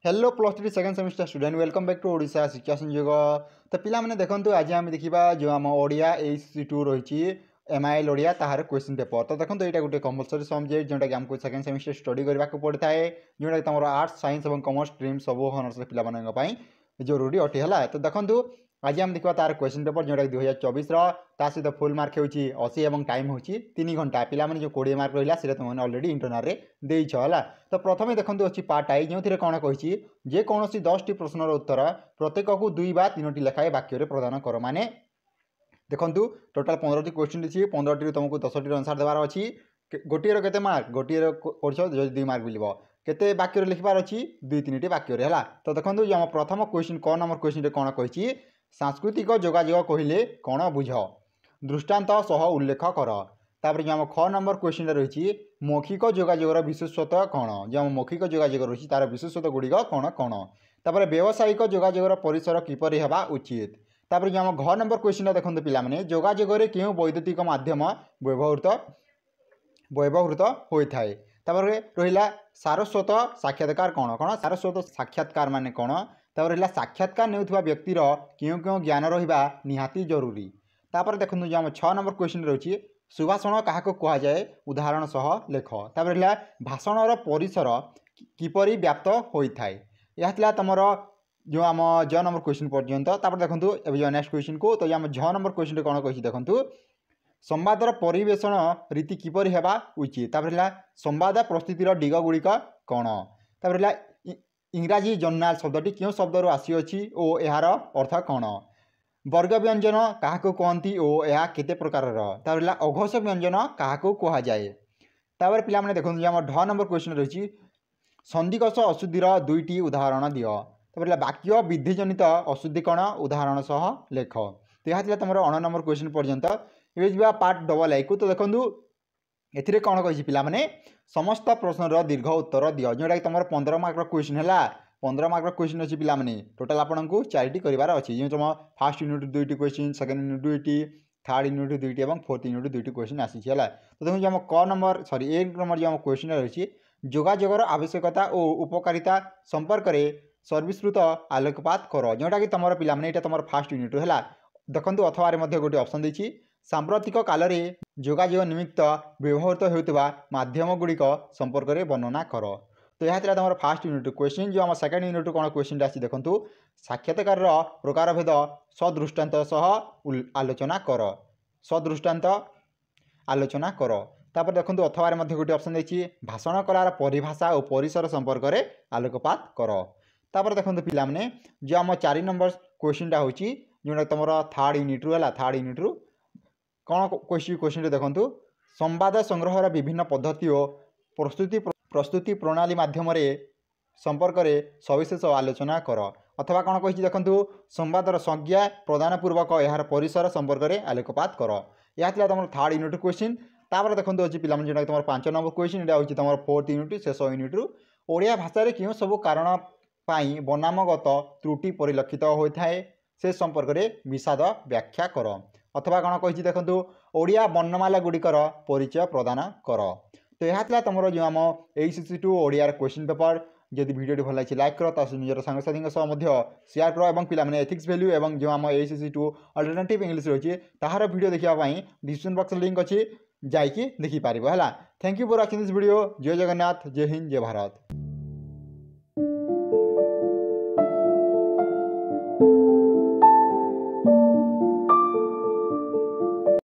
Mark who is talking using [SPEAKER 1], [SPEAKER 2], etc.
[SPEAKER 1] Hello plus three second semester student welcome back to Odisha Shiksha Sanyog. तो पिला माने देखंतु आज आम देखा जो आम ओडिया AC2 रही MIL ओडिया ताहार क्वेश्चन पेपर। तो देखो यहाँ गोटे कंपलसरी सब्जेक्ट जोटा कि आमको सेकेंड सेमिस्टर स्टडी करने को पड़ता है, जोटा कि तुम आर्ट्स साइंस और कॉमर्स स्ट्रीम सब हनर्स पाई जरूरी अटे है। तो देखो आज आम देखा तार क्वेश्चन पेपर जोटा कि 2024 सहित फुल मार्क हो 80 और टाइम हो 3 घंटा पिला जो 20 मार्क रहा है तुमने अलरेडी इंटरनाल देछ है। तो प्रथम देखो अच्छी पार्ट आई जो कौन कही जेकोसी 10टी प्रश्नर उत्तर प्रत्येक को 2 बा 3टी लेखाएं वाक्य प्रदान कर माने देखो टोटाल 15टी क्वेश्चन अच्छी 15टी तुमको 10टी आंसर देवार अच्छी गोटे के मार्क गोटे कर 2 मार्क मिल केते वाक्य लिखबार अच्छी 2-3टी वाक्य है। तो देखो जो आम प्रथम क्वेश्चन क नंबर क्वेश्चन कौन कही सांस्कृतिक जोगाजोग कहले कौन बुझ दृष्टांत सह उल्लेख कर। तापर जो आम ख नंबर क्वेश्चन रही मौखिक जोगाजोगर विशेषत्व कौन जो आम मौखिक जोगाजोग रही तार विशेषत्व गुड़िक कौन कौन। तापर व्यावसायिक जोगाजोगर परिसर किपरि हेबा उचित। तापर जो आम घ नंबर क्वेश्चन देखो पिलामाने जोगाजोगरे केउं वैद्युतिक माध्यम व्यवहृत होता है। तापर रहिला सारस्वत साक्षात्कार कौन कौन सारस्वत साक्षात्कार माने कौन। तापर रहिला साक्षात्कार नेउथुवा व्यक्तिर केउं केउं ज्ञान रहिबा निहाती जरूरी। तापर देखो जो आम 6 नंबर क्वेश्चन रही सुभाषण क्या कह जाए उदाहरण सह लेख। तापर रहिला भाषणर परिसर किपरि व्याप्त होता है यह तुम जो आम ज नंबर क्वेश्चन पर्यंत। तापर देखो जो नेक्स्ट क्वेश्चन को तो आम 6 नंबर क्वेश्चन कौन कही देखो संवादर परिवेषण रीति किपरि हेबा उचित। तापर संवाद प्रस्तुतिर दिग गुड़िक कौन। तापर इंग्राजी जर्नाल शब्दटी क्यों शब्द आसीअछि और यार अर्थ कौन। वर्ग व्यंजन क्या कहती और यह केते प्रकार। तापर अघोष व्यंजन क्या कह जाए। तापर पिला माने देखो आम ढ नंबर क्वेश्चन रही संधिकोश अशुद्धिर 2टी उदाहरण दियो। तापर वाक्य विधिजनित अशुद्धि कौन उदाहरण सह लेख। तो यह तुम 9 नंबर क्वेश्चन पर्यंत। ये जा पार्ट डबल आई को। तो देखो ए कौन कही पिला माने समस्त प्रश्नर दीर्घ उत्तर दियो जोटा कि तुम 15 मार्क क्वेश्चन है 15 मार्क क्वेश्चन अच्छी पिला माने टोटाल आपको 4टी करार अच्छी जो तुम फास्ट यूनिट 2टी क्वेश्चन सेकेंड यूनिट 2टी थर्ड यूनिट 2टी और फोर्थ यूनिट 2टी क्वेश्चन आसी है। तो देखो आम क नंबर सॉरी 1 नंबर जो आम क्वेश्चन रही जोगाजोगर आवश्यकता और उपकारिता संपर्क में सर्विस्तृत आलोकपात कर जोटा कि तुम पिला माने तुम फास्ट यूनिट है। देखो अथवा गोटे ऑप्शन देछि सांप्रतिक काल में जोगाजोग निमित्त व्यवहृत होता माध्यम गुड़िक संपर्क में वर्णना कर। तो यह तुम फास्ट यूनिट क्वेश्चन जो आम सेकेंड यूनिट कौन क्वेश्चन आसी देखो साक्षात्कार प्रकार भेद सदृष्टांत सह आलोचना कर सदृष्टांत आलोचना कर। तापर देखो अथवा गोटे ऑप्शन देखिए भाषण कलार परिभाषा और परिसर संपर्क में आलोकपात कर। तापर देखो पिला माने जो आम 4 नंबर क्वेश्चनटा हूँ जोटा तुम थर्ड यूनिट रू है थर्ड यूनिट रू कौन क्वेश्चन देखो संवाद संग्रहर विभिन्न पद्धति और प्रस्तुति प्रणाली माध्यम संपर्क में सविशेष आलोचना कर। अथवा कौन कही देखो संवादर संज्ञा प्रदान पूर्वक यार परिसर संपर्क में आलोकपात कर। यह तुम थर्ड यूनिट क्वेश्चन। तापर देखो अच्छी पिला जो तुम 5 नंबर क्वेश्चन यहाँ हूँ तुम फोर्थ यूनिट शेष यूनिट रू ओडिया भाषा में क्यों सब कारण बनामगत त्रुटि परिलक्षित होता है से संपर्क में विषाद व्याख्या कर। अथवा कौन कही देखो ओडिया वर्णमाला गुड़िकर परिचय प्रदान कर। तो यह तुम जो आम AC2 ओडियार क्वेश्चन पेपर जदि वीडियो भल लगे लाइक कर निजर सांगसाथी शेयर कर और पिला एथिक्स वैल्यू और जो आम AC2 अल्टरनेटिव इंग्लिश रही ताहार वीडियो देखापी डिस्क्रिप्शन बॉक्स लिंक अच्छी जाकि देखिपार है। Thank you for watching this video. जय जगन्नाथ जय हिंद जय भारत।